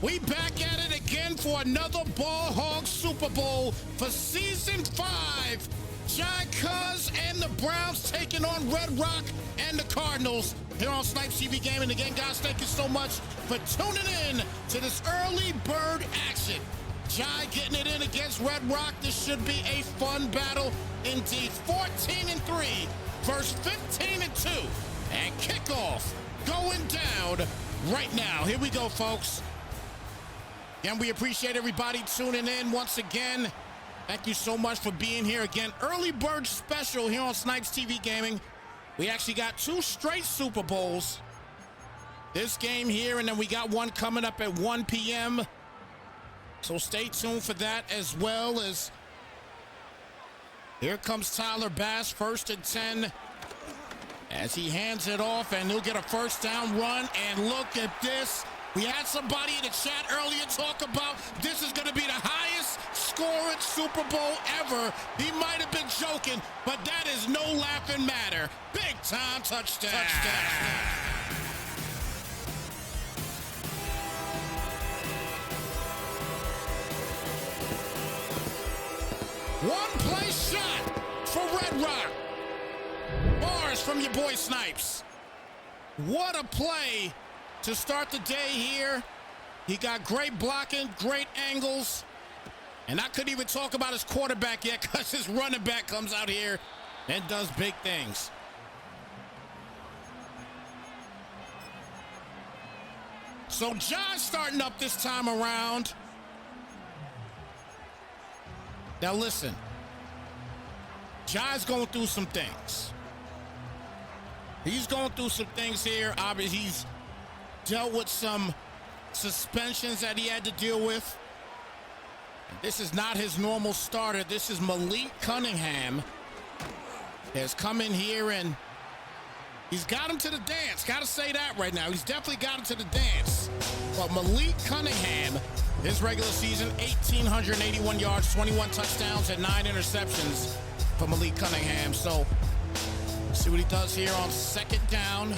We back at it again for another Ball Hawgz Super Bowl for Season 5. Jai Cuz and the Browns taking on Red Rock and the Cardinals here on Snypz TV Gaming. Again, guys, thank you so much for tuning in to this early bird action. Jai getting it in against Red Rock. This should be a fun battle indeed. 14-3 versus 15-2. And kickoff going down right now. Here we go, folks. And we appreciate everybody tuning in once again. Thank you so much for being here again. Early bird special here on Snypz TV Gaming. We actually got 2 straight Super Bowls. This game here, and then we got one coming up at 1 p.m. So stay tuned for that, as well as here comes Tyler Bass, 1st and 10. As he hands it off, and he'll get a first down run. And look at this. We had somebody in the chat earlier talk about this is going to be the highest scoring Super Bowl ever. He might have been joking, but that is no laughing matter. Big time touchdown. One play shot for Red Rock. Bars from your boy Snypz. What a play to start the day here. He got great blocking, great angles. And I couldn't even talk about his quarterback yet because his running back comes out here and does big things. So John's starting up this time around. Now listen, John's going through some things. He's going through some things here. Obviously, he's dealt with some suspensions that he had to deal with. And this is not his normal starter. This is Malik Cunningham. Has come in here and he's got him to the dance. Got to say that right now. He's definitely got him to the dance. But Malik Cunningham, his regular season, 1,881 yards, 21 touchdowns, and 9 interceptions for Malik Cunningham. So see what he does here on 2nd down.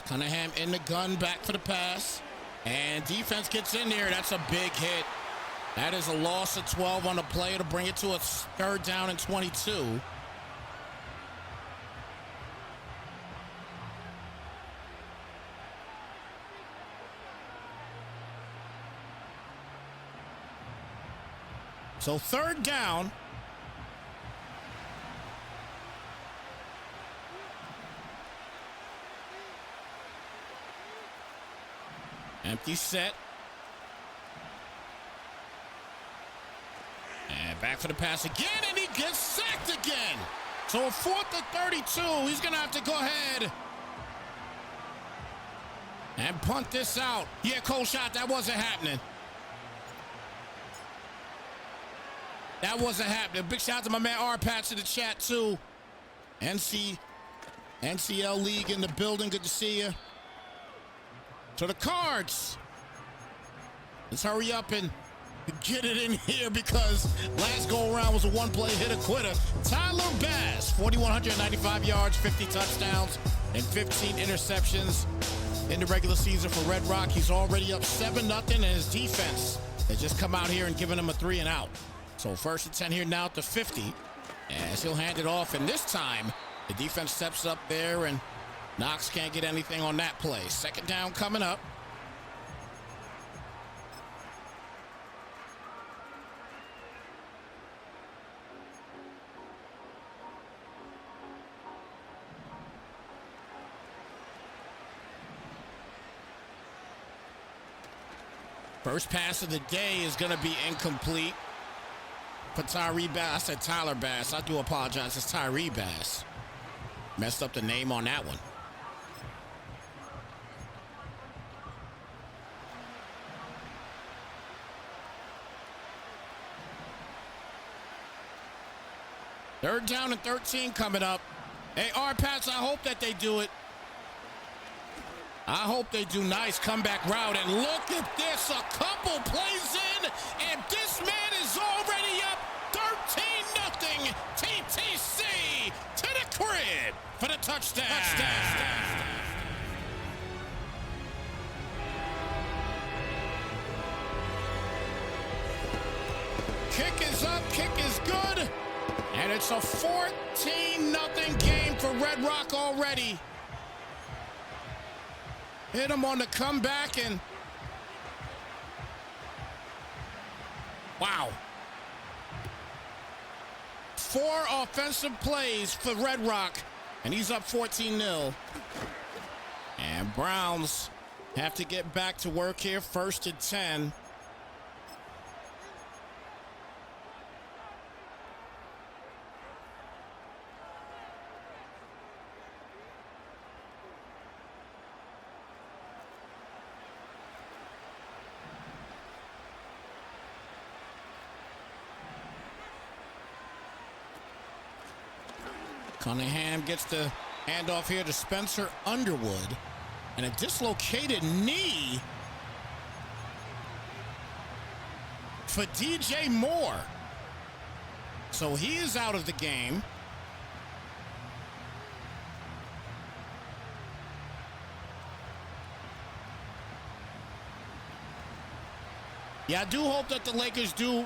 Cunningham in the gun, back for the pass. And defense gets in there. That's a big hit. That is a loss of 12 on the play to bring it to a 3rd down and 22. So 3rd down. Empty set. And back for the pass again, and he gets sacked again. So a 4th and 32. He's going to have to go ahead and punt this out. Yeah, cold shot. That wasn't happening. That wasn't happening. Big shout out to my man R-Patch in the chat, too. NCL League in the building. Good to see you. So the Cards, let's hurry up and get it in here because last go around was a 1-play hitter quitter. Tyler Bass, 4,195 yards, 50 touchdowns, and 15 interceptions in the regular season for Red Rock. He's already up 7-0, and his defense has just come out here and given him a 3 and out. So 1st and 10 here now at the 50, as he'll hand it off, and this time the defense steps up there and Knox can't get anything on that play. 2nd down coming up. First pass of the day is going to be incomplete for Tyree Bass. I said Tyler Bass. I do apologize. It's Tyree Bass. Messed up the name on that one. Third down and 13 coming up. Hey, R-Pats, I hope that they do it. I hope they do. Nice comeback route. And look at this. A couple plays in, and this man is already up 13-0. TTC to the crib for the touchdown. kick is good. And it's a 14-0 game for Red Rock already. Hit him on the comeback and wow. 4 offensive plays for Red Rock, and he's up 14-0. And Browns have to get back to work here, 1st and 10. Cunningham gets the handoff here to Spencer Underwood. And a dislocated knee for DJ Moore. So he is out of the game. Yeah, I do hope that the Lakers do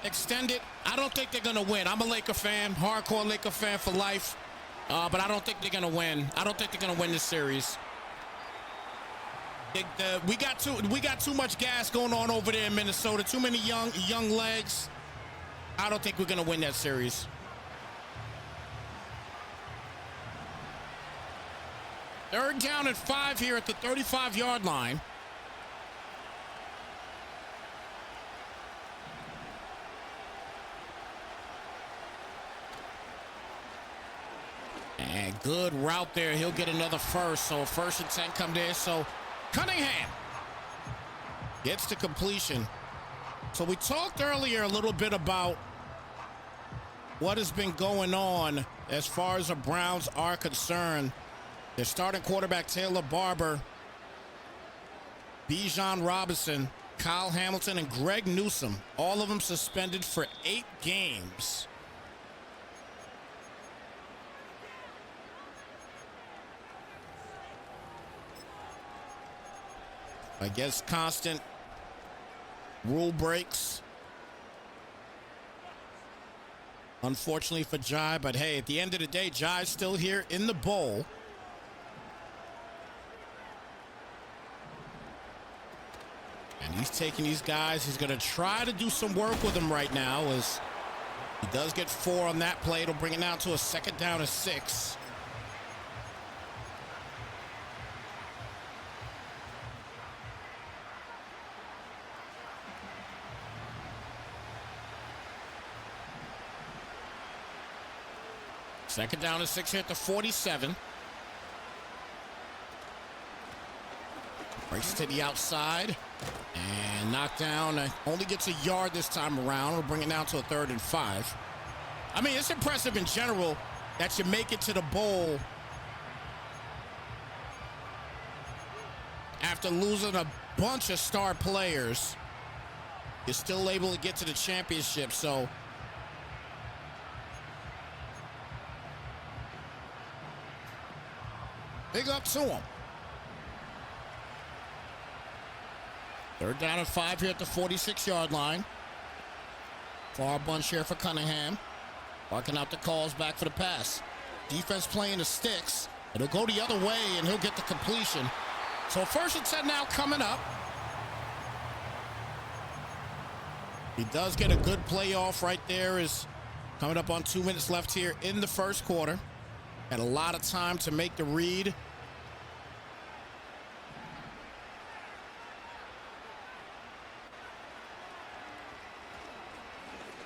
extend it. I don't think they're going to win. I'm a Laker fan, hardcore Laker fan for life. But I don't think they're going to win. I don't think they're going to win this series. We got too much gas going on over there in Minnesota. Too many young legs. I don't think we're going to win that series. Third down and 5 here at the 35-yard line. And good route there. He'll get another first. So 1st and 10 come there. So Cunningham gets to completion. So we talked earlier a little bit about what has been going on as far as the Browns are concerned. Their starting quarterback, Taylor Barber, Bijan Robinson, Kyle Hamilton, and Greg Newsome, all of them suspended for 8 games. I guess constant rule breaks. Unfortunately for Jai, but hey, at the end of the day, Jai's still here in the bowl. And he's taking these guys. He's going to try to do some work with them right now as he does get 4 on that play. It'll bring it down to a 2nd down and 6. Second down and 6 here at the 47. Breaks to the outside and knocked down. Only gets a yard this time around. We'll bring it down to a 3rd and 5. I mean, it's impressive in general that you make it to the bowl after losing a bunch of star players. You're still able to get to the championship. So big up to him. 3rd down and 5 here at the 46-yard line. Far bunch here for Cunningham. Barking out the calls back for the pass. Defense playing the sticks. It'll go the other way, and he'll get the completion. So 1st and 10 now coming up. He does get a good playoff right there. Is coming up on 2 minutes left here in the 1st quarter. Had a lot of time to make the read.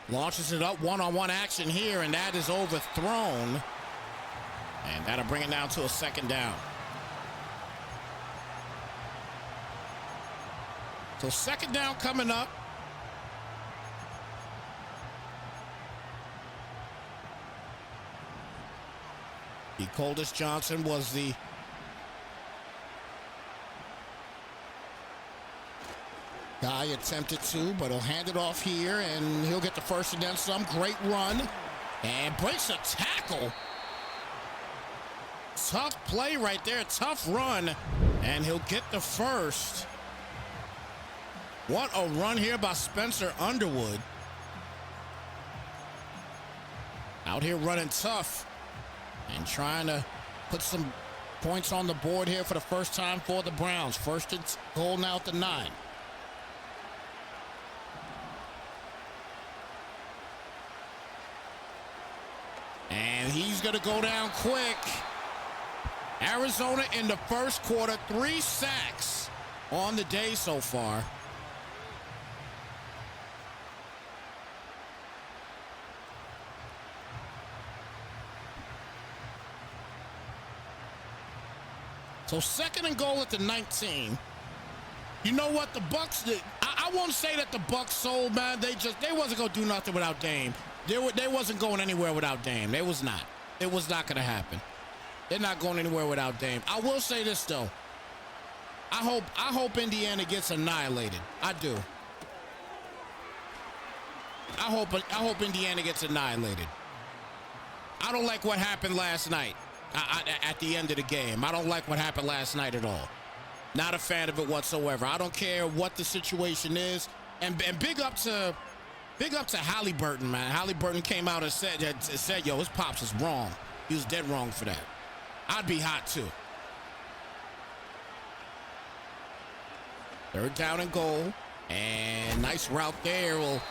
Launches it up, one-on-one action here, and that is overthrown. And that'll bring it down to a 2nd down. So 2nd down coming up. Coldest Johnson was the guy attempted to, but he'll hand it off here, and he'll get the 1st and then some. Great run, and breaks a tackle. Tough play right there, tough run, and he'll get the 1st. What a run here by Spencer Underwood. out here running tough and trying to put some points on the board here for the first time for the Browns. First and goal now at the 9. And he's going to go down quick. Arizona in the first quarter, 3 sacks on the day so far. So second and goal at the 19. You know what, the Bucks did? I won't say that the Bucks sold, man. They wasn't gonna do nothing without Dame. They wasn't going anywhere without Dame. They was not. It was not gonna happen. They're not going anywhere without Dame. I will say this though. I hope Indiana gets annihilated. I do. I hope Indiana gets annihilated. I don't like what happened last night. At the end of the game, I don't like what happened last night at all. Not a fan of it whatsoever. I don't care what the situation is. And big up to Halliburton, man. Halliburton came out and said, yo, his pops is wrong. He was dead wrong for that. I'd be hot too. Third down and goal. And nice route there. Will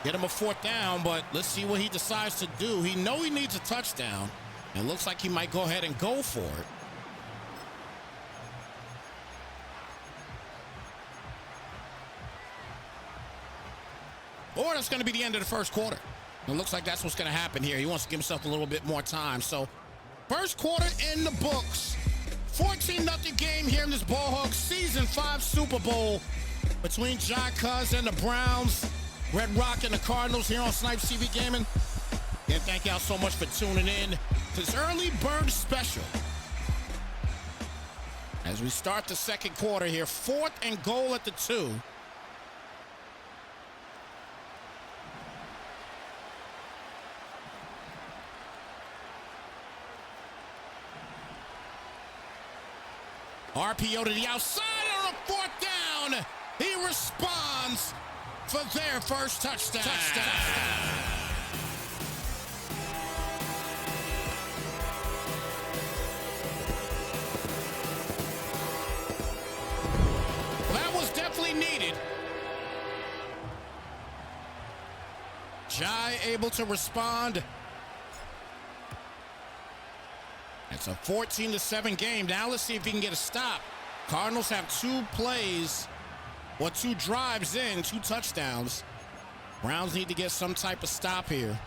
get him a 4th down, but let's see what he decides to do. He needs a touchdown. It looks like he might go ahead and go for it. Or that's going to be the end of the first quarter. It looks like that's what's going to happen here. He wants to give himself a little bit more time. So, first quarter in the books. 14-0 game here in this Ball Hawgz Season 5 Super Bowl between Hawgz and the Browns. Red Rock and the Cardinals here on Snypz TV Gaming. And thank y'all so much for tuning in to this early bird special. As we start the second quarter here, 4th and goal at the 2. RPO to the outside on a 4th down. He responds for their first touchdown. That was definitely needed. Jai able to respond. It's a 14-7 game. Now let's see if he can get a stop. Cardinals have 2 plays, or 2 drives in, 2 touchdowns. Browns need to get some type of stop here.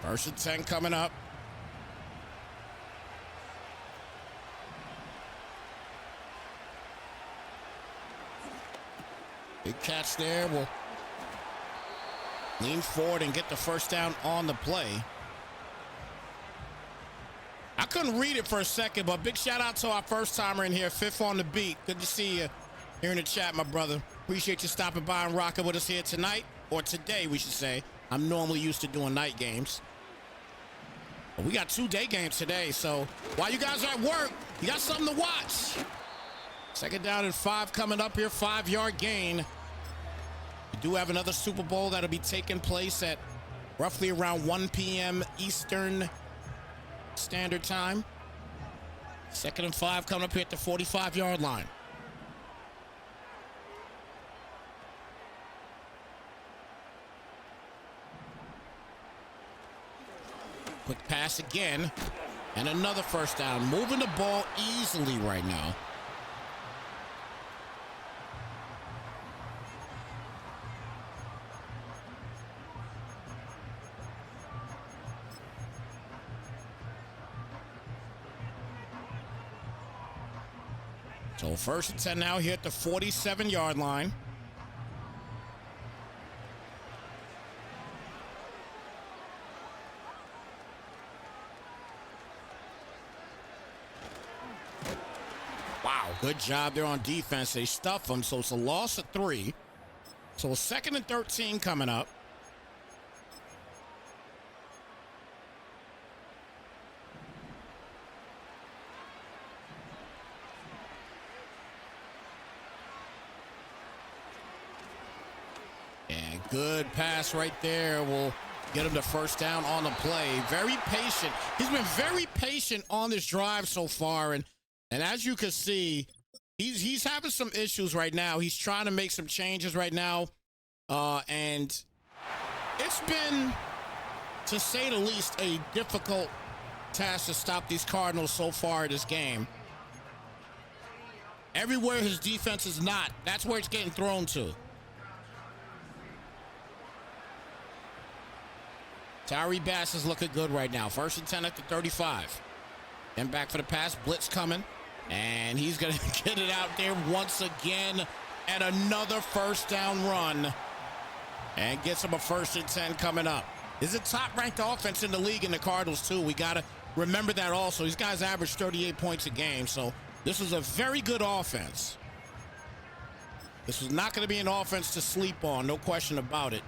First and 10 coming up. Big catch there. Will lean forward and get the first down on the play. I couldn't read it for a second, but big shout out to our first timer in here, Fifth on the beat. Good to see you here in the chat, my brother. Appreciate you stopping by and rocking with us here tonight, or today, we should say. I'm normally used to doing night games, but we got 2 day games today, so while you guys are at work, you got something to watch. Second down and 5 coming up here, 5-yard gain. We do have another Super Bowl that'll be taking place at roughly around 1 p.m. Eastern Standard Time. Second and 5 coming up here at the 45-yard line. Quick pass again, and another first down. Moving the ball easily right now. So first and 10 now here at the 47-yard line. Wow, good job there on defense. They stuff them, so it's a loss of 3. So a 2nd and 13 coming up. Good pass right there will get him the first down on the play. Very patient. He's been very patient on this drive so far. And as you can see, he's having some issues right now. He's trying to make some changes right now. And it's been, to say the least, a difficult task to stop these Cardinals so far in this game. Everywhere his defense is not, that's where it's getting thrown to. Tyree Bass is looking good right now. 1st and 10 at the 35. Then back for the pass. Blitz coming. And he's going to get it out there once again. And another first down run. And gets him a 1st and 10 coming up. This is a top-ranked offense in the league in the Cardinals, too. We got to remember that also. These guys average 38 points a game. So this is a very good offense. This is not going to be an offense to sleep on. No question about it.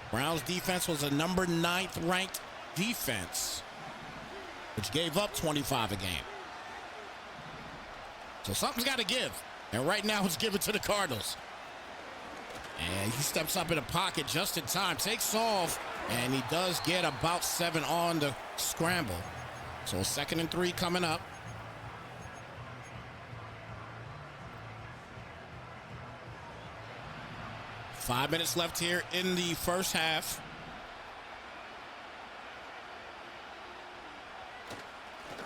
Browns defense was a number 9th ranked defense, which gave up 25 a game. So something's got to give. And right now it's given to the Cardinals. And he steps up in the pocket just in time, takes off, and he does get about 7 on the scramble. So 2nd and 3 coming up. Five minutes left here in the first half.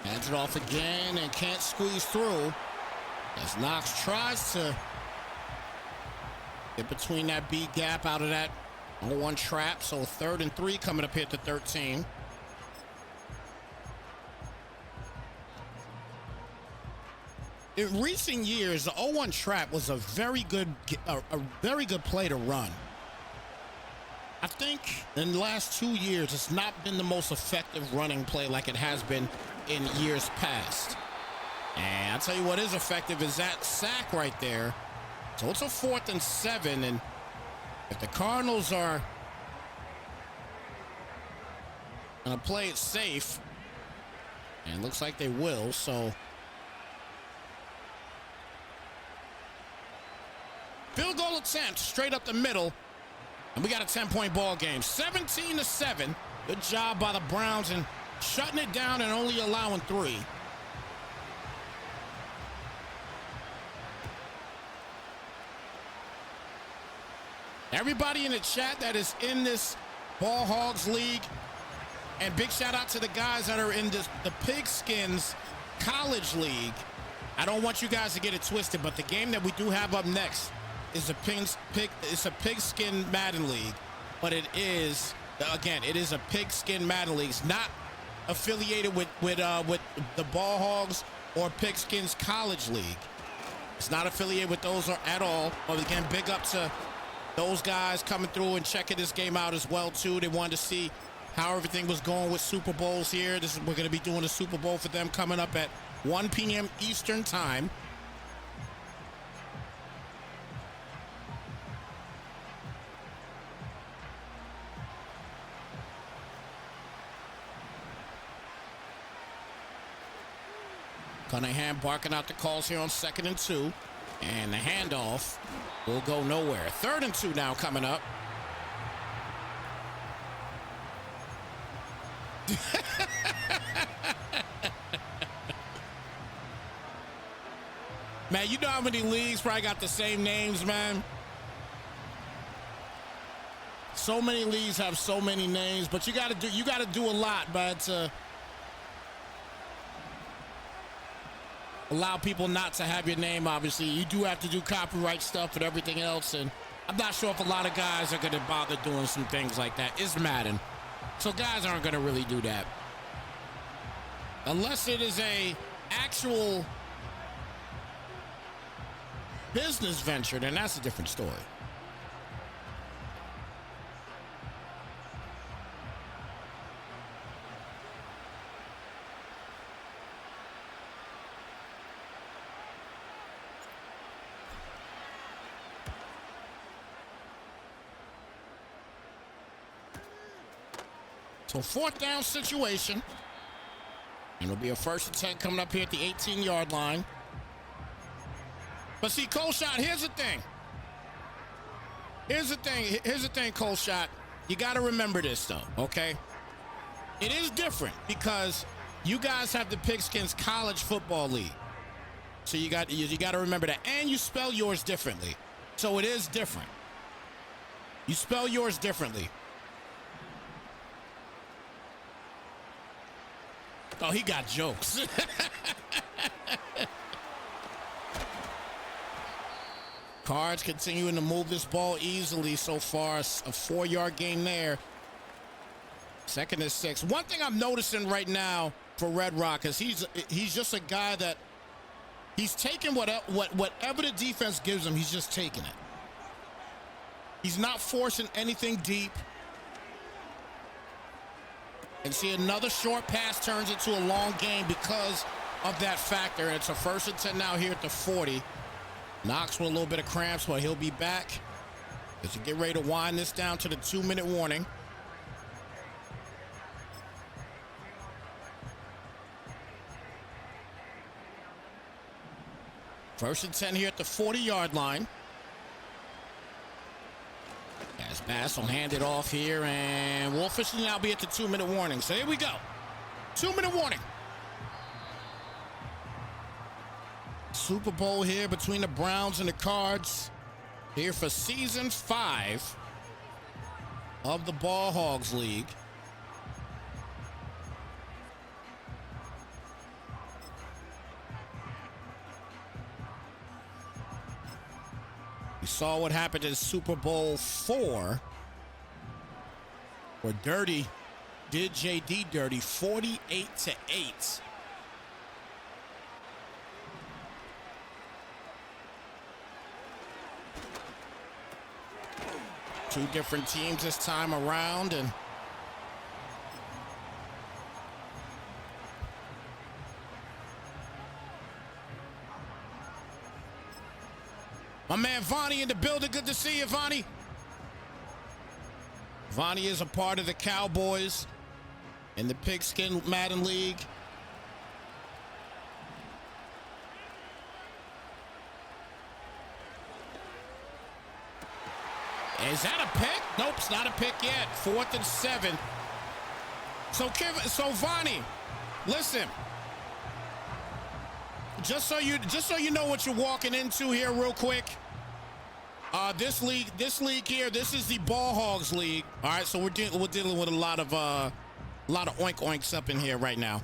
Hands it off again and can't squeeze through as Knox tries to get between that B gap out of that 0-1 trap. So 3rd and 3 coming up here at the 13. In recent years, the 0-1 trap was a very good play to run. I think in the last 2 years, it's not been the most effective running play like it has been in years past. And I'll tell you what is effective is that sack right there. So it's a 4th and 7, and if the Cardinals are gonna play it safe, and it looks like they will, so field goal attempt straight up the middle, and we got a 10-point ball game. 17-7. Good job by the Browns in shutting it down and only allowing 3. Everybody in the chat that is in this Ball Hogs League, and big shout out to the guys that are in the Pigskins College League. I don't want you guys to get it twisted, but the game that we do have up next is it's a Pigskin Madden League, but it is, again, it is a Pigskin Madden League. It's not affiliated with the Ball Hogs or Pigskins College League. It's not affiliated with those at all. But again, big up to those guys coming through and checking this game out as well too. They wanted to see how everything was going with Super Bowls here. We're going to be doing a Super Bowl for them coming up at 1 p.m. Eastern time. Cunningham barking out the calls here on 2nd and 2. And the handoff will go nowhere. 3rd and 2 now coming up. Man, you know how many leagues probably got the same names, man? So many leagues have so many names, but you gotta do a lot, but allow people not to have your name. Obviously, you do have to do copyright stuff and everything else, and I'm not sure if a lot of guys are going to bother doing some things like that. It's Madden, so guys aren't going to really do that unless it is a actual business venture. Then that's a different story. So 4th down situation. And it'll be a 1st and 10 coming up here at the 18-yard line. But see, Coleshot, here's the thing. Here's the thing. Here's the thing, Cold Shot. You got to remember this, though, okay? It is different because you guys have the Pigskins College Football League. So you got to remember that. And you spell yours differently. So it is different. You spell yours differently. Oh, he got jokes. Cards continuing to move this ball easily so far. A 4-yard gain there. 2nd and 6. One thing I'm noticing right now for Red Rock is he's just a guy that he's taking whatever the defense gives him, he's just taking it. He's not forcing anything deep. And see, another short pass turns into a long game because of that factor. It's a 1st and 10 now here at the 40. Knox with a little bit of cramps, but he'll be back as you get ready to wind this down to the 2-minute warning. First and 10 here at the 40-yard line. As Bass will hand it off here, and we'll officially now be at the 2-minute warning. So here we go. 2-minute warning. Super Bowl here between the Browns and the Cards. Here for season 5 of the Ball Hawgz League. We saw what happened in Super Bowl 4, where Dirty did JD dirty 48-8. Two different teams this time around, and my man Vonnie in the building. Good to see you, Vonnie. Vonnie is a part of the Cowboys in the Pigskin Madden League. Is that a pick? Nope, it's not a pick yet. 4th and 7. So Vonnie, listen. Just so you know what you're walking into here real quick. This league here, this is the Ball Hawgz League. All right, so we're dealing with a lot of oink oinks up in here right now.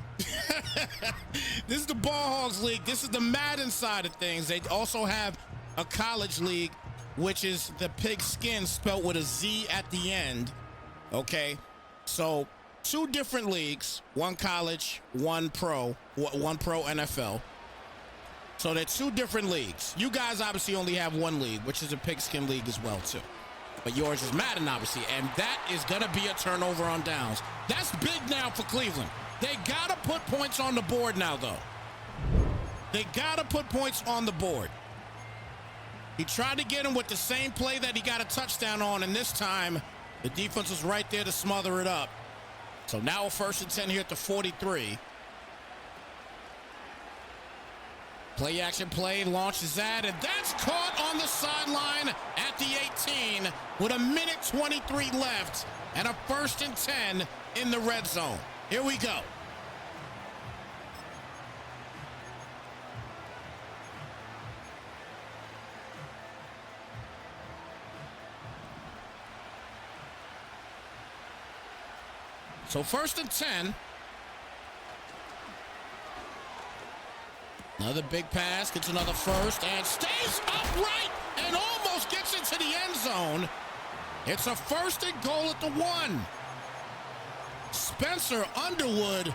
This is the Ball Hawgz League. This is the Madden side of things. They also have a college league, which is the Pigskin spelled with a Z at the end. Okay, so 2 different leagues, one college, one pro NFL. So they're 2 different leagues. You guys obviously only have one league, which is a Pigskin League as well, too. But yours is Madden, obviously, and that is going to be a turnover on downs. That's big now for Cleveland. They got to put points on the board now, though. They got to put points on the board. He tried to get him with the same play that he got a touchdown on, and this time the defense was right there to smother it up. So now a 1st and 10 here at the 43. Play action play, launches that, and that's caught on the sideline at the 18 with 1:23 left and a 1st and 10 in the red zone. Here we go. So 1st and 10. Another big pass, gets another 1st, and stays upright and almost gets into the end zone. It's a 1st and goal at the 1. Spencer Underwood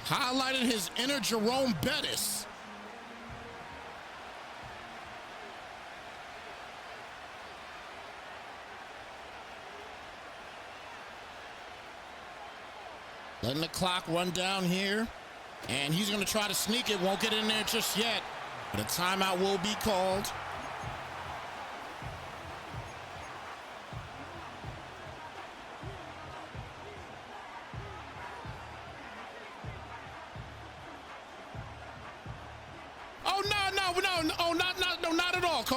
highlighted his inner Jerome Bettis. Letting the clock run down here. And he's going to try to sneak it. Won't get in there just yet. But a timeout will be called. Oh, no,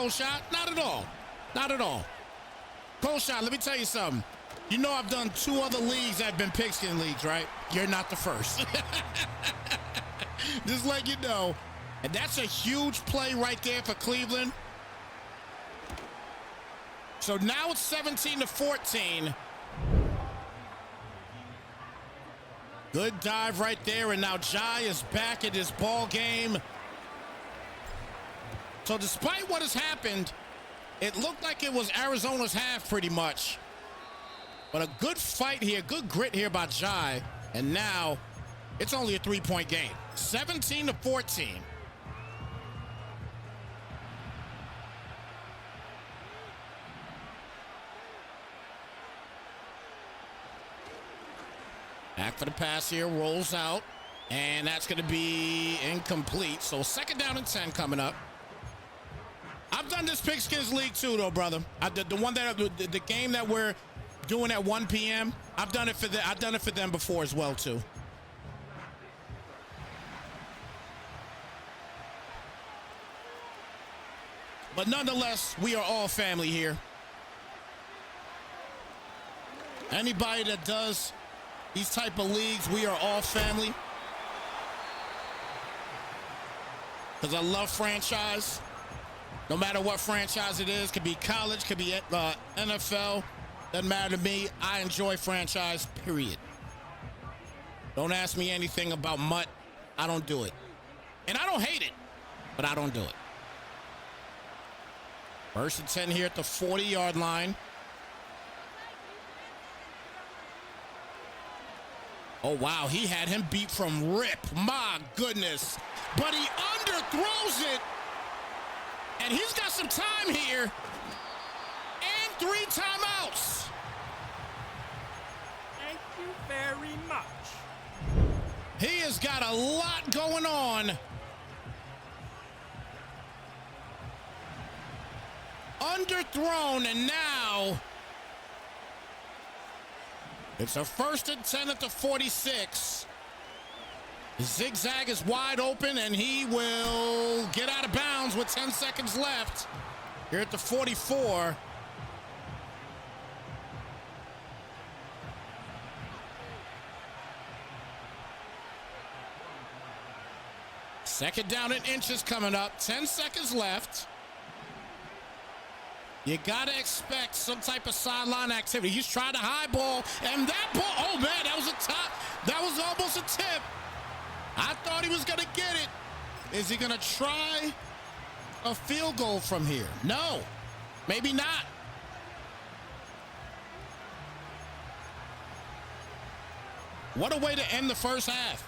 cold shot. Not at all. Not at all. Cold shot, let me tell you something. You know I've done 2 other leagues that have been pigskin leagues, right? You're not the first. Just let you know. And that's a huge play right there for Cleveland. So now it's 17-14. Good dive right there, and now Jai is back in this ball game. So despite what has happened, it looked like it was Arizona's half pretty much. But a good fight here, good grit here by Jai. And now it's only a 3-point game. 17-14. Back for the pass here, rolls out, and that's going to be incomplete. So 2nd down and 10 coming up. I've done this Pigskins League too, though, brother. I did the one that the game that we're doing at 1 p.m. I've done it for them before as well too. But nonetheless, we are all family here. Anybody that does these type of leagues, we are all family. Because I love franchise. No matter what franchise it is, could be college, could be NFL, doesn't matter to me. I enjoy franchise, period. Don't ask me anything about Mutt. I don't do it. And I don't hate it, but I don't do it. 1st and 10 here at the 40-yard line. Oh, wow, he had him beat from rip. My goodness. But he underthrows it. And he's got some time here. And 3 timeouts. Thank you very much. He has got a lot going on. Underthrown, and now it's a 1st and 10 at the 46. The zigzag is wide open, and he will get out of bounds with 10 seconds left here at the 44. Second down and inches coming up. 10 seconds left. You got to expect some type of sideline activity. He's trying to high ball, and that ball, oh man, that was a top. That was almost a tip. I thought he was going to get it. Is he going to try a field goal from here? No, maybe not. What a way to end the first half.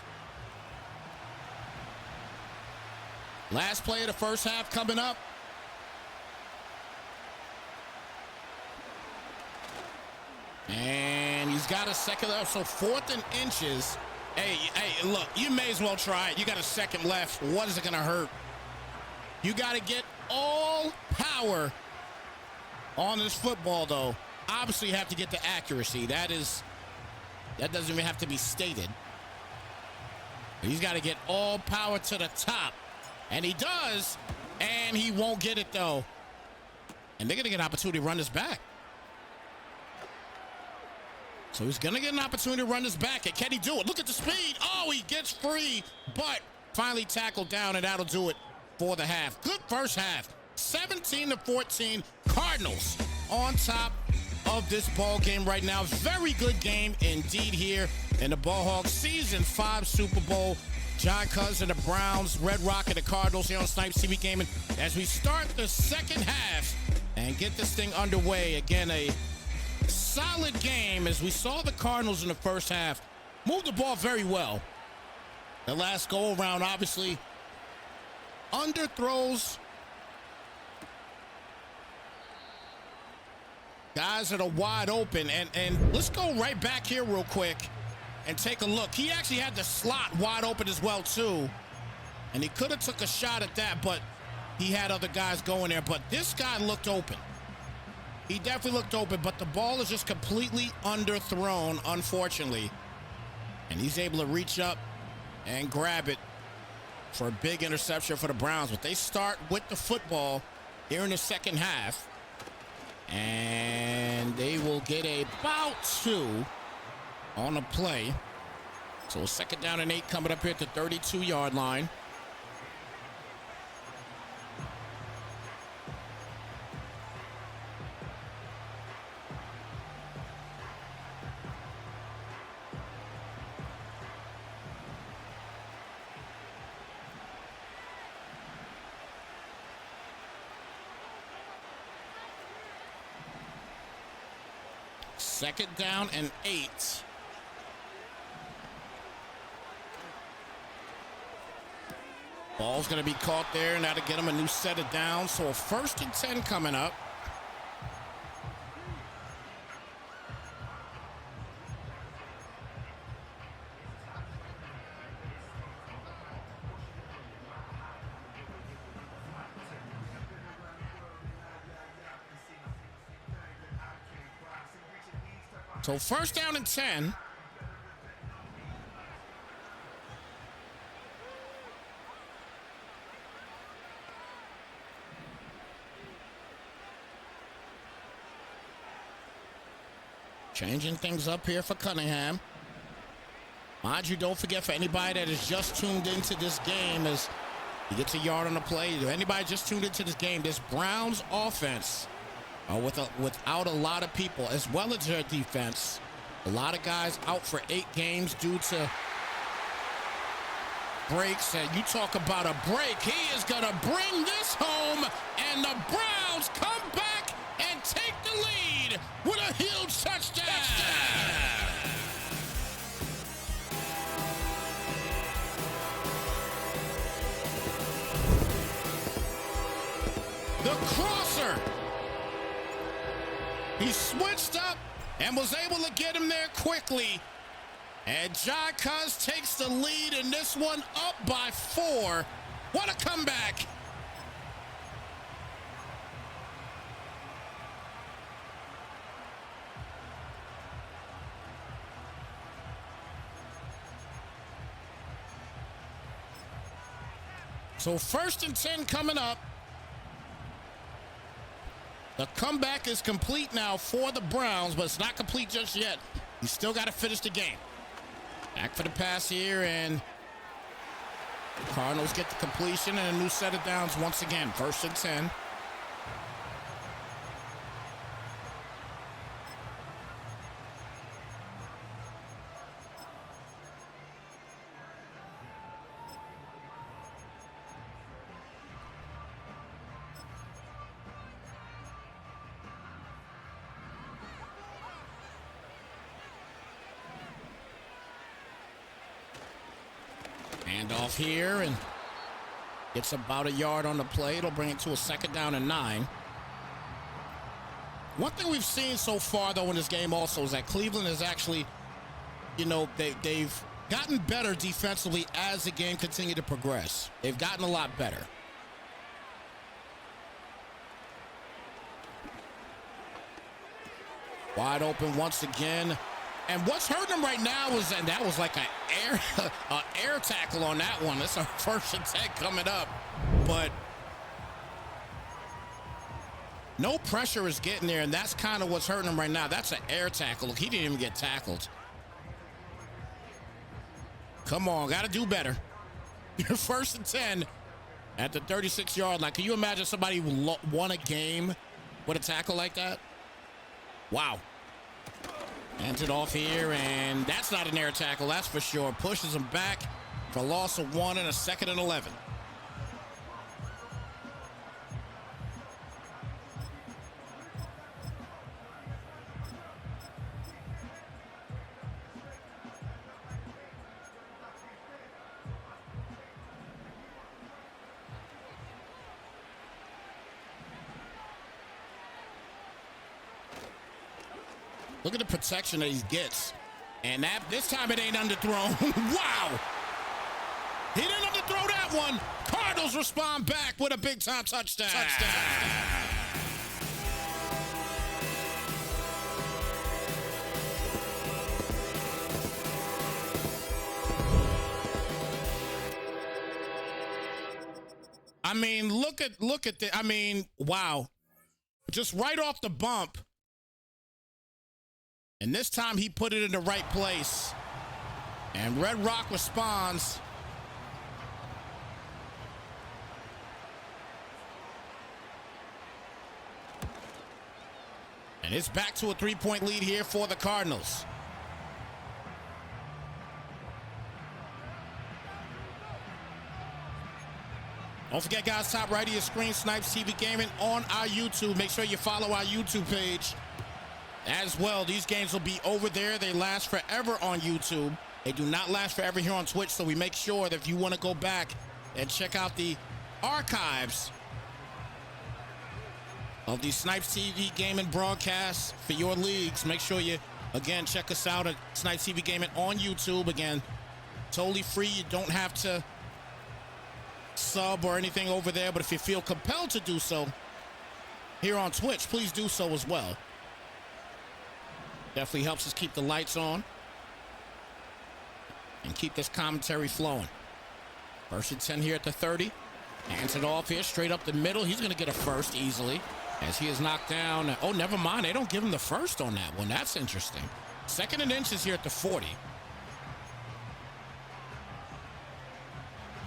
Last play of the first half coming up. And he's got a second left, so 4th and inches. Hey, look, you may as well try it. You got a second left. What is it going to hurt? You got to get all power on this football, though. Obviously, you have to get the accuracy. That doesn't even have to be stated. But he's got to get all power to the top. And he does, and he won't get it, though. And they're going to get an opportunity to run this back. So he's going to get an opportunity to run this back. And can he do it? Look at the speed. Oh, he gets free, but finally tackled down, and that'll do it for the half. Good first half. 17-14. Cardinals on top of this ball game right now. Very good game indeed here in the Hawgz Season 5 Super Bowl. John Cuz and the Browns, Red Rock and the Cardinals here on Snypz TV Gaming as we start the second half and get this thing underway. Again, a solid game as we saw the Cardinals in the first half move the ball very well. The last go around, obviously, underthrows. Guys that are wide open. And let's go right back here real quick and take a look. He actually had the slot wide open as well, too. And he could have took a shot at that, but he had other guys going there. But this guy looked open. He definitely looked open, but the ball is just completely underthrown, unfortunately. And he's able to reach up and grab it for a big interception for the Browns. But they start with the football here in the second half. And they will get about 2 on the play. So 2nd down and 8 coming up here at the 32-yard line. Second down and 8. Ball's going to be caught there, and that'll get them a new set of downs. So a 1st and 10 coming up. So 1st down and 10. Changing things up here for Cunningham. Mind you, don't forget, for anybody that has just tuned into this game, as he gets a yard on the play. If anybody just tuned into this game, this Browns offense, without a lot of people, as well as their defense. A lot of guys out for 8 games due to breaks. And you talk about a break. He is going to bring this home, and the Browns come back and take the lead with a huge touchdown. The crosser. He switched up and was able to get him there quickly. And Hawgz takes the lead in this one, up by 4. What a comeback. So 1st and 10 coming up. The comeback is complete now for the Browns, but it's not complete just yet. You still got to finish the game. Back for the pass here, and the Cardinals get the completion and a new set of downs once again. 1st and 10. Hand off here, and gets about a yard on the play. It'll bring it to a 2nd down and 9. One thing we've seen so far, though, in this game also is that Cleveland is actually, they've gotten better defensively as the game continued to progress. They've gotten a lot better. Wide open once again. And what's hurting them right now is that was like an air tackle on that one. That's our 1st and 10 coming up. But no pressure is getting there, and that's kind of what's hurting them right now. That's an air tackle. Look, he didn't even get tackled. Come on, got to do better. Your 1st and 10 at the 36-yard line. Can you imagine somebody won a game with a tackle like that? Wow. Hands it off here, and that's not an air tackle, that's for sure. Pushes him back for a loss of 1 and a 2nd and 11. Look at the protection that he gets. And this time it ain't underthrown. Wow. He didn't underthrow that one. Cardinals respond back with a big-time touchdown. I mean, look at the. I mean, wow. Just right off the bump. And this time he put it in the right place. And Red Rock responds. And it's back to a 3-point lead here for the Cardinals. Don't forget, guys, top right of your screen, Snypz TV Gaming on our YouTube. Make sure you follow our YouTube page as well. These games will be over there. They last forever on YouTube. They do not last forever here on Twitch, so we make sure that if you want to go back and check out the archives of the Snypz TV Gaming broadcasts for your leagues, make sure you, again, check us out at Snypz TV Gaming on YouTube. Again, totally free. You don't have to sub or anything over there, but if you feel compelled to do so here on Twitch, please do so as well. Definitely helps us keep the lights on and keep this commentary flowing. First and 10 here at the 30. Hands it off here, straight up the middle. He's going to get a first easily as he is knocked down. Oh, never mind. They don't give him the first on that one. That's interesting. Second and inches here at the 40.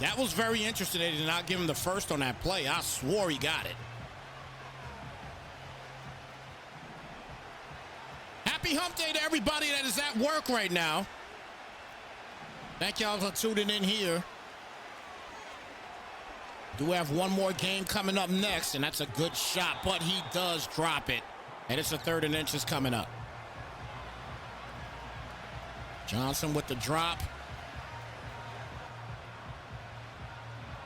That was very interesting. They did not give him the first on that play. I swore he got it. Happy hump day to everybody that is at work right now. Thank y'all for tuning in here. Do have one more game coming up next, and that's a good shot, but he does drop it. And it's a 3rd and inches coming up. Johnson with the drop.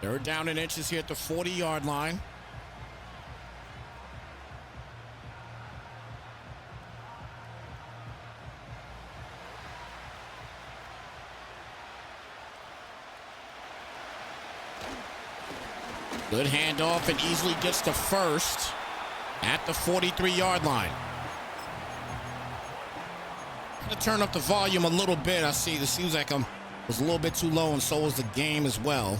3rd down and inches here at the 40-yard line. Good handoff and easily gets the first at the 43-yard line. I'm going to turn up the volume a little bit. I see it seems like was a little bit too low, and so was the game as well.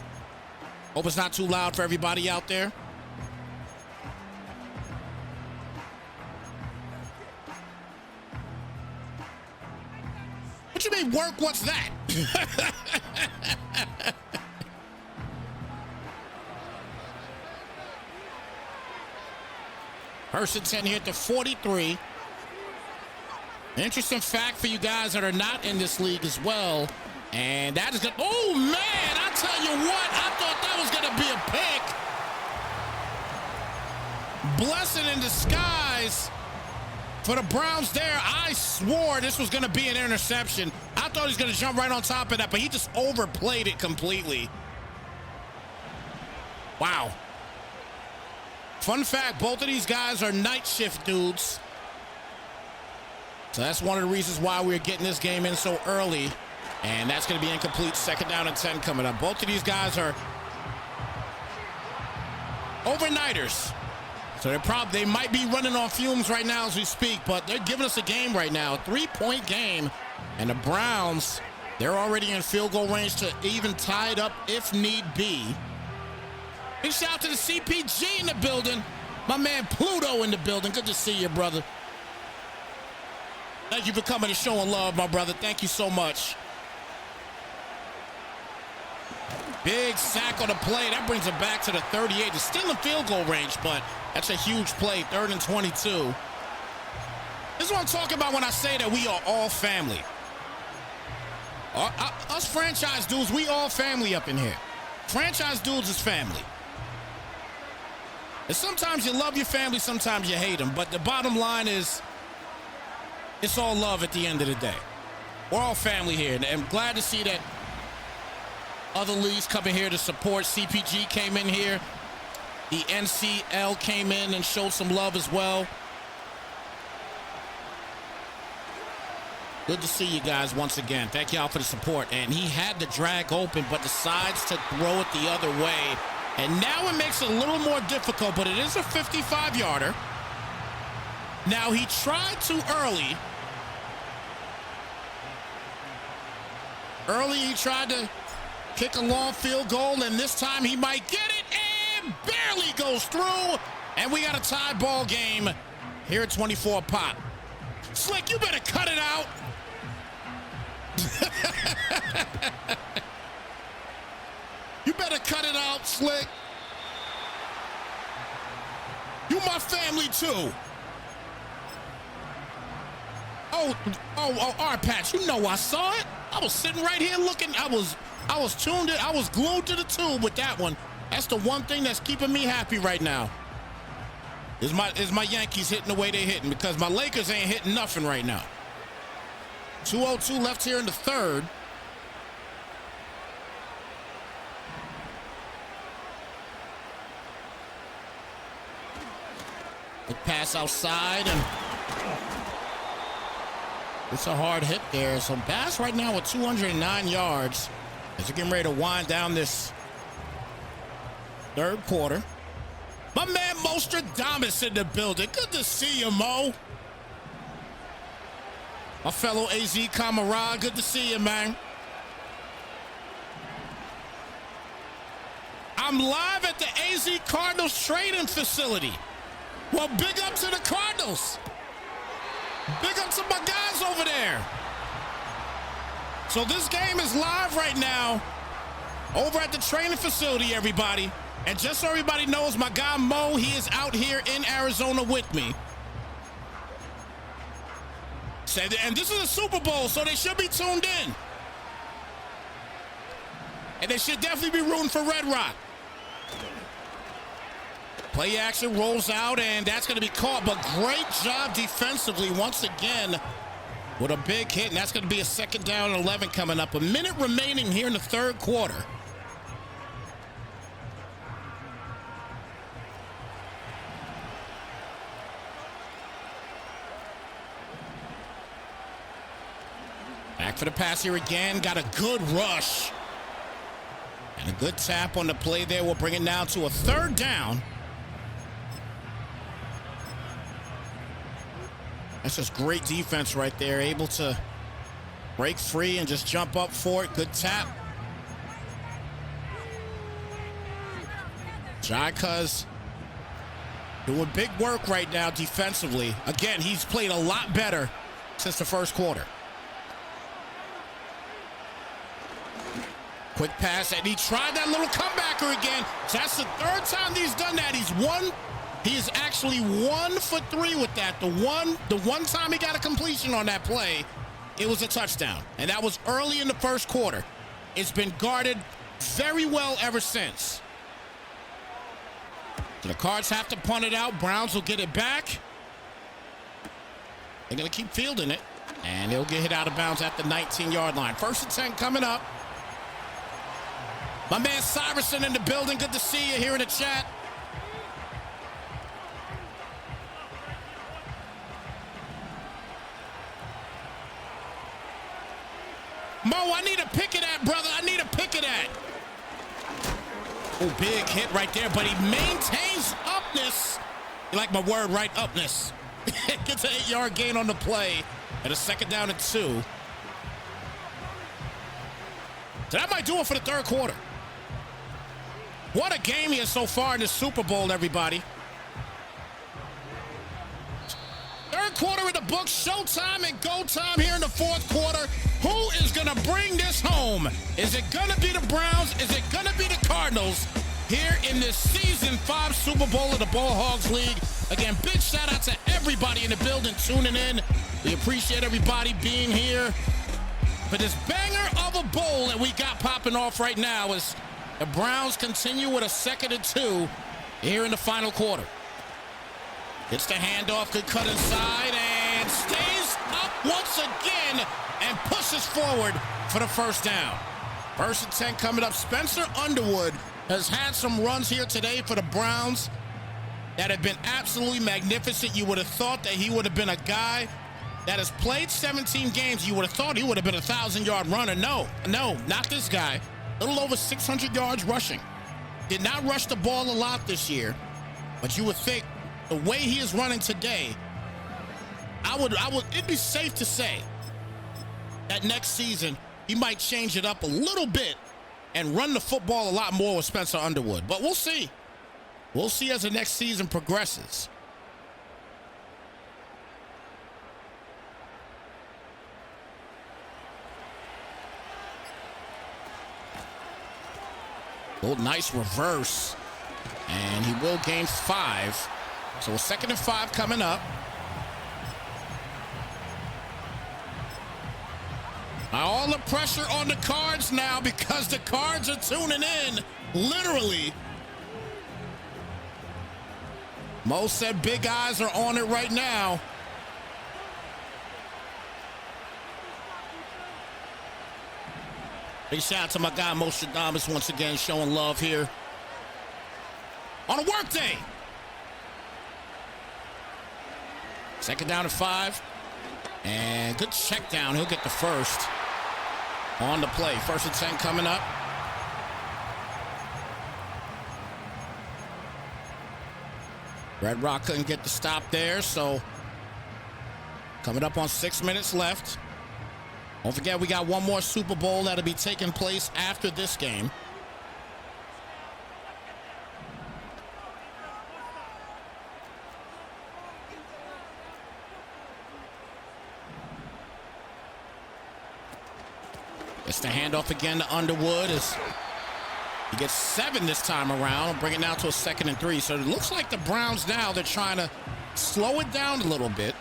Hope it's not too loud for everybody out there. What you mean work? What's that? First and 10 here at the 43. Interesting fact for you guys that are not in this league as well. And that is good. Oh, man, I tell you what, I thought that was going to be a pick. Blessing in disguise for the Browns there. I swore this was going to be an interception. I thought he was going to jump right on top of that, but he just overplayed it completely. Wow. Fun fact, both of these guys are night shift dudes. So that's one of the reasons why we're getting this game in so early. And that's going to be incomplete. 2nd down and 10 coming up. Both of these guys are overnighters. So they might be running on fumes right now as we speak, but they're giving us a game right now. A 3-point game. And the Browns, they're already in field goal range to even tie it up if need be. Big shout out to the CPG in the building. My man Pluto in the building. Good to see you, brother. Thank you for coming and showing love, my brother. Thank you so much. Big sack on the play. That brings it back to the 38. It's still in field goal range, but that's a huge play. 3rd and 22. This is what I'm talking about when I say that we are all family. Us franchise dudes, we all family up in here. Franchise dudes is family. And sometimes you love your family, sometimes you hate them. But the bottom line is, it's all love at the end of the day. We're all family here. And I'm glad to see that other leagues coming here to support. CPG came in here. The NCL came in and showed some love as well. Good to see you guys once again. Thank y'all for the support. And he had the drag open, but decides to throw it the other way. And now it makes it a little more difficult, but it is a 55-yarder. Now he tried too early. Early he tried to kick a long field goal, and this time he might get it, and barely goes through, and we got a tie ball game here at 24 pop. Slick, you better cut it out. You better cut it out, Slick. You my family too. Oh, all right, Pat, you know I saw it. I was sitting right here looking. I was tuned in. I was glued to the tube with that one. That's the one thing that's keeping me happy right now. Is my Yankees hitting the way they're hitting, because my Lakers ain't hitting nothing right now. 2:02 left here in the third. The pass outside, and it's a hard hit there. So Bass right now with 209 yards as they're getting ready to wind down this third quarter. My man Mostradamus in the building. Good to see you, Mo. My fellow AZ Camarade, good to see you, man. I'm live at the AZ Cardinals training facility. Well, big up to the Cardinals. Big up to my guys over there. So this game is live right now over at the training facility, everybody. And just so everybody knows, my guy Mo, he is out here in Arizona with me. And this is a Super Bowl, so they should be tuned in. And they should definitely be rooting for Red Rock. Play action rolls out, and that's going to be caught. But great job defensively once again with a big hit. And that's going to be a 2nd down and 11 coming up. A minute remaining here in the third quarter. Back for the pass here again. Got a good rush. And a good tap on the play there. We'll bring it now to a 3rd down. That's just great defense right there. Able to break free and just jump up for it. Good tap. Hawgz doing big work right now defensively. Again, he's played a lot better since the first quarter. Quick pass, and he tried that little comebacker again. So that's the 3rd time he's done that. He is actually 1 for 3 with that. The one time he got a completion on that play, it was a touchdown. And that was early in the first quarter. It's been guarded very well ever since. So the Cards have to punt it out. Browns will get it back. They're going to keep fielding it. And he'll get hit out of bounds at the 19-yard line. 1st and 10 coming up. My man Cyberson in the building. Good to see you here in the chat. Mo, I need a pick of that, brother. I need a pick of that. Oh, big hit right there, but he maintains upness. You like my word, right? Upness. Gets an 8-yard gain on the play and a 2nd down and 2. So that might do it for the third quarter. What a game here so far in the Super Bowl, everybody. Third quarter in the books, showtime and go time here in the fourth quarter. Who is going to bring this home? Is it going to be the Browns? Is it going to be the Cardinals here in this Season 5 Super Bowl of the Ball Hawgz League? Again, big shout out to everybody in the building tuning in. We appreciate everybody being here for this banger of a bowl that we got popping off right now as the Browns continue with a 2nd and 2 here in the final quarter. Gets the handoff, good cut inside, and stays up once again and pushes forward for the 1st down. 1st and 10 coming up. Spencer Underwood has had some runs here today for the Browns that have been absolutely magnificent. You would have thought that he would have been a guy that has played 17 games. You would have thought he would have been a 1,000-yard runner. No, not this guy. A little over 600 yards rushing. Did not rush the ball a lot this year, but you would think the way he is running today, it'd be safe to say that next season he might change it up a little bit and run the football a lot more with Spencer Underwood. But we'll see. We'll see as the next season progresses. Oh, nice reverse. And he will gain 5. So a 2nd and 5 coming up. All the pressure on the Cards now because the Cards are tuning in, literally. Mo said big eyes are on it right now. Big shout out to my guy Mo Stradamus once again showing love here on a work day. 2nd down and 5. And good check down. He'll get the first on the play. 1st and 10 coming up. Red Rock couldn't get the stop there, so coming up on 6 minutes left. Don't forget, we got one more Super Bowl that'll be taking place after this game. It's the handoff again to Underwood as he gets 7 this time around, bring it down to a 2nd and 3. So it looks like the Browns now, they're trying to slow it down a little bit.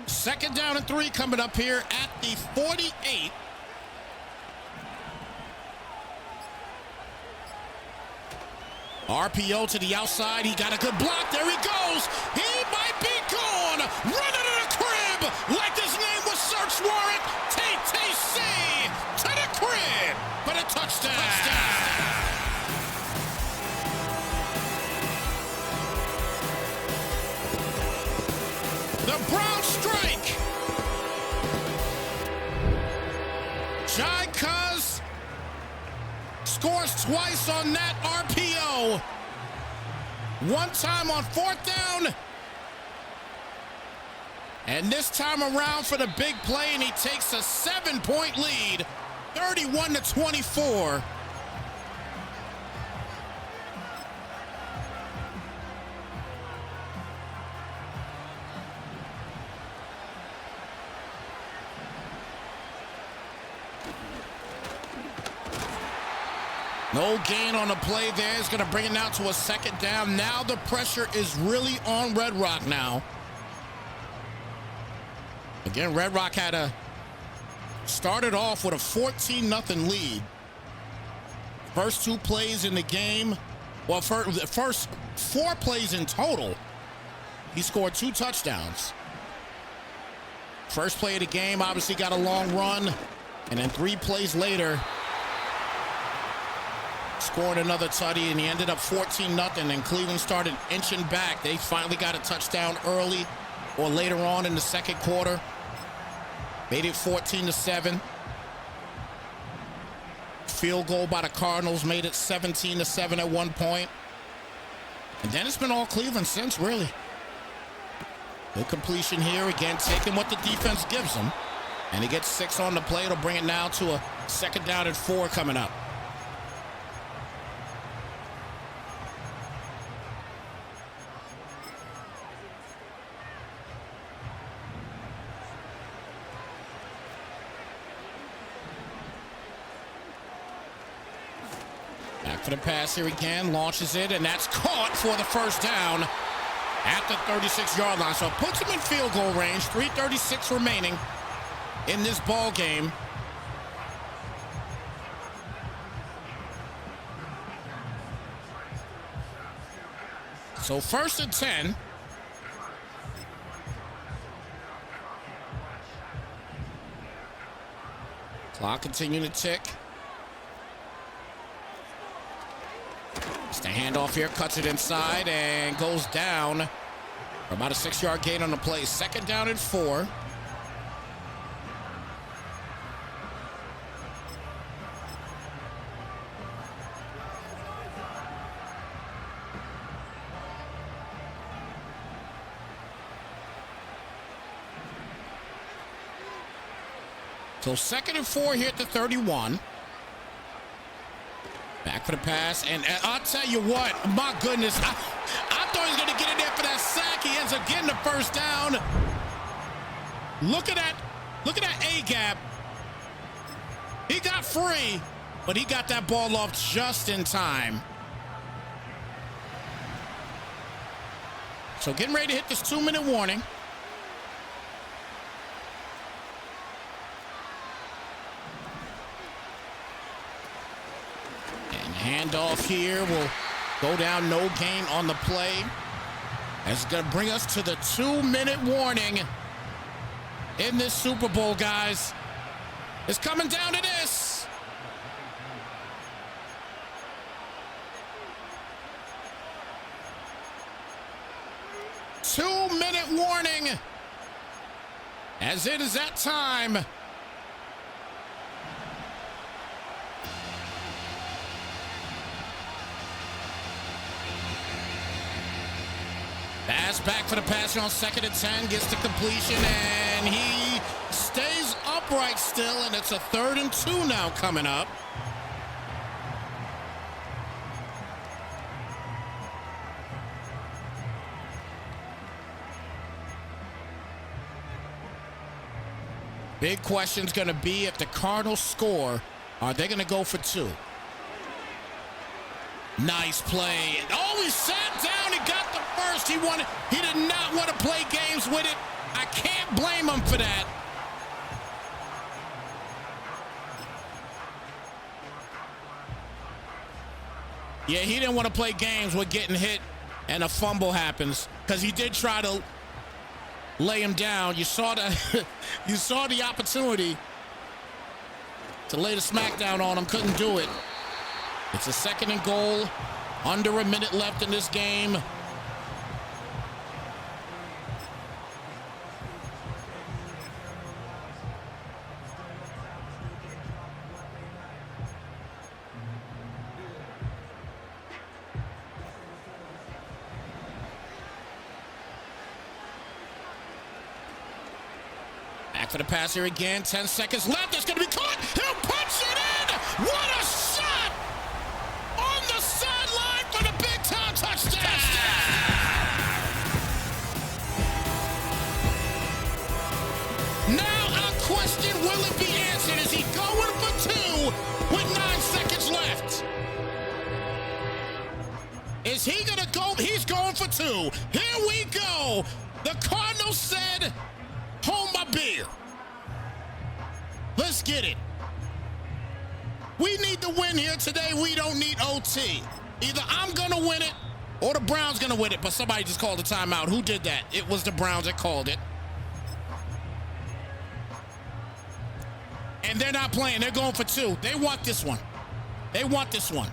Second down and 3 coming up here at the 48. RPO to the outside. He got a good block. There he goes. He might be gone. Running to the crib like his name was search warrant. TTC to the crib for the touchdown. The Browns strike. Hawgz scores twice on that RPO. One time on 4th down. And this time around for the big play, and he takes a 7-point lead, 31-24. No gain on the play there. It's going to bring it now to a 2nd down. Now the pressure is really on Red Rock now. Again, Red Rock started off with a 14-0 lead. First 2 plays in the game. Well, the first 4 plays in total, he scored 2 touchdowns. First play of the game, obviously got a long run. And then 3 plays later, scored another tutty, and he ended up 14-0, and Cleveland started inching back. They finally got a touchdown early or later on in the 2nd quarter. Made it 14-7. Field goal by the Cardinals made it 17-7 at one point. And then it's been all Cleveland since, really. Good completion here, again, taking what the defense gives him. And he gets 6 on the play. It'll bring it now to a 2nd down and 4 coming up. Back for the pass here again, launches it, and that's caught for the 1st down at the 36-yard line. So it puts him in field goal range, 3:36 remaining in this ball game. So 1st and 10. Clock continuing to tick. It's the handoff here, cuts it inside and goes down for about a 6-yard gain on the play. 2nd down and 4. So 2nd and 4 here at the 31. Back for the pass, and I'll tell you what, my goodness, I thought he was going to get in there for that sack. He ends up getting the first down. Look at that A-gap. He got free, but he got that ball off just in time. So getting ready to hit this 2-minute warning. Handoff here will go down, no gain on the play. That's going to bring us to the 2-minute warning in this Super Bowl, guys. It's coming down to this. Two-minute warning, as it is that time. Pass back for the passer on 2nd and 10, gets the completion, and he stays upright still, and it's a 3rd and 2 now coming up. Big question's going to be if the Cardinals score, are they going to go for 2? Nice play. Oh, he sat down. He got the first. He did not want to play games with it. I can't blame him for that. Yeah, he didn't want to play games with getting hit and a fumble happens, because he did try to lay him down. You saw the you saw the opportunity to lay the smackdown on him, couldn't do it. It's a 2nd and goal, under a minute left in this game. Back for the pass here again, 10 seconds left, it's gonna be caught, he'll punch it in! What a shot! On the sideline for the big time touchdown! Now our question, will it be answered? Is he going for 2 with 9 seconds left? Is he gonna go? He's going for 2. Here we go. The Cardinals said, hold my beer. Let's get it. We need to win here today. We don't need OT. Either I'm going to win it or the Browns going to win it. But somebody just called a timeout. Who did that? It was the Browns that called it. And they're not playing. They're going for 2. They want this one. They want this one.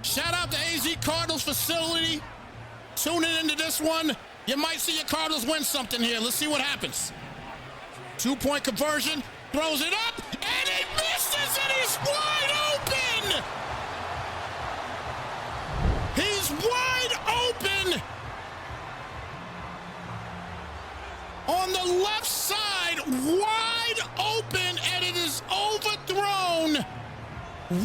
Shout out to AZ Cardinals facility. Tuning into this one. You might see your Cardinals win something here. Let's see what happens. 2-point conversion. Throws it up, and he misses, and he's wide open! He's wide open! On the left side, wide open, and it is overthrown.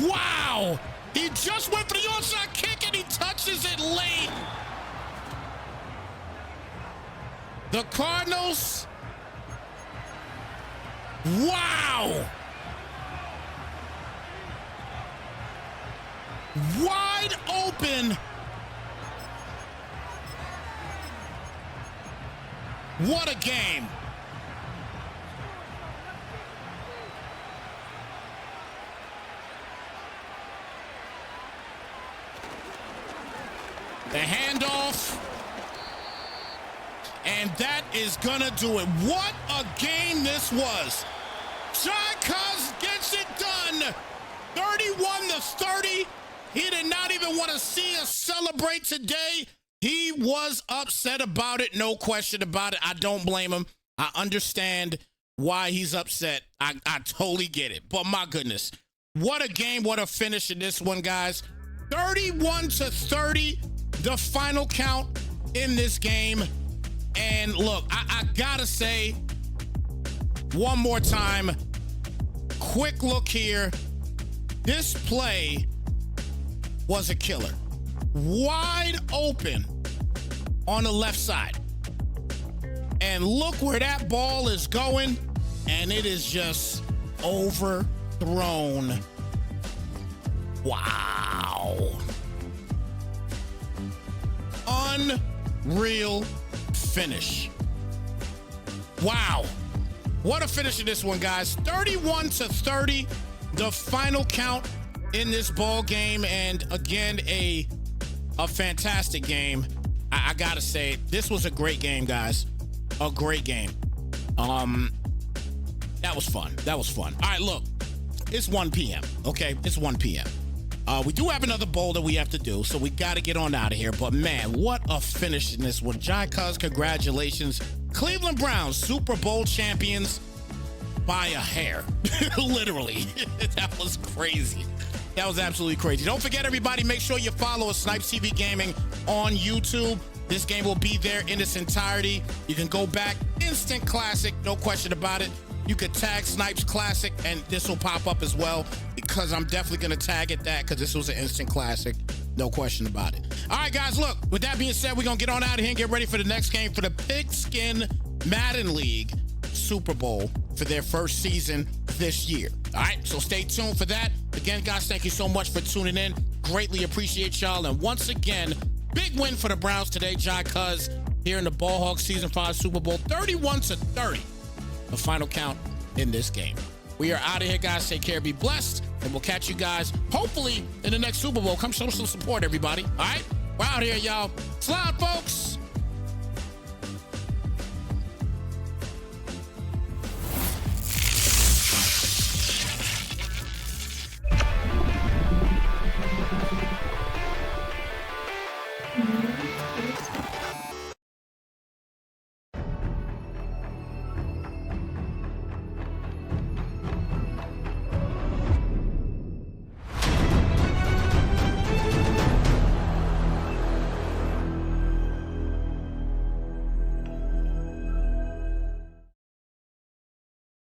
Wow! He just went for the onside kick, and he touches it late. The Cardinals... Wow! Wide open. What a game. The handoff. And that is gonna do it. What a game this was. Hawgz gets it done. 31-30. He did not even want to see us celebrate today. He was upset about it, no question about it. I don't blame him. I understand why he's upset. I totally get it. But my goodness, what a game, what a finish in this one, guys. 31-30, the final count in this game. And look, I gotta say, one more time. Quick look here. This play was a killer. Wide open on the left side. And look where that ball is going. And it is just overthrown. Wow. Unreal finish. Wow. What a finish in this one, guys. 31-30, the final count in this ball game. And again, a fantastic game. I gotta say, this was a great game, guys. A great game. That was fun. That was fun. All right, look, it's 1 p.m., okay? It's 1 p.m. We do have another bowl that we have to do, so we got to get on out of here. But, man, what a finish in this one. Cuz, congratulations. Cleveland Browns, Super Bowl champions by a hair. Literally. That was crazy. That was absolutely crazy. Don't forget, everybody, make sure you follow us, Snypz TV Gaming, on YouTube. This game will be there in its entirety. You can go back. Instant classic, no question about it. You could tag Snypz Classic, and this will pop up as well, because I'm definitely going to tag it that, because this was an instant classic. No question about it. All right, guys, look, with that being said, we're going to get on out of here and get ready for the next game for the Pigskin Madden League Super Bowl for their first season this year. All right, so stay tuned for that. Again, guys, thank you so much for tuning in. Greatly appreciate y'all. And once again, big win for the Browns today, Cuz, here in the Hawgz Season 5 Super Bowl, 31-30. The final count in this game. We are out of here, guys. Take care, be blessed, and we'll catch you guys hopefully in the next Super Bowl. Come show some support, everybody. All right, we're out here, y'all. Slide, folks.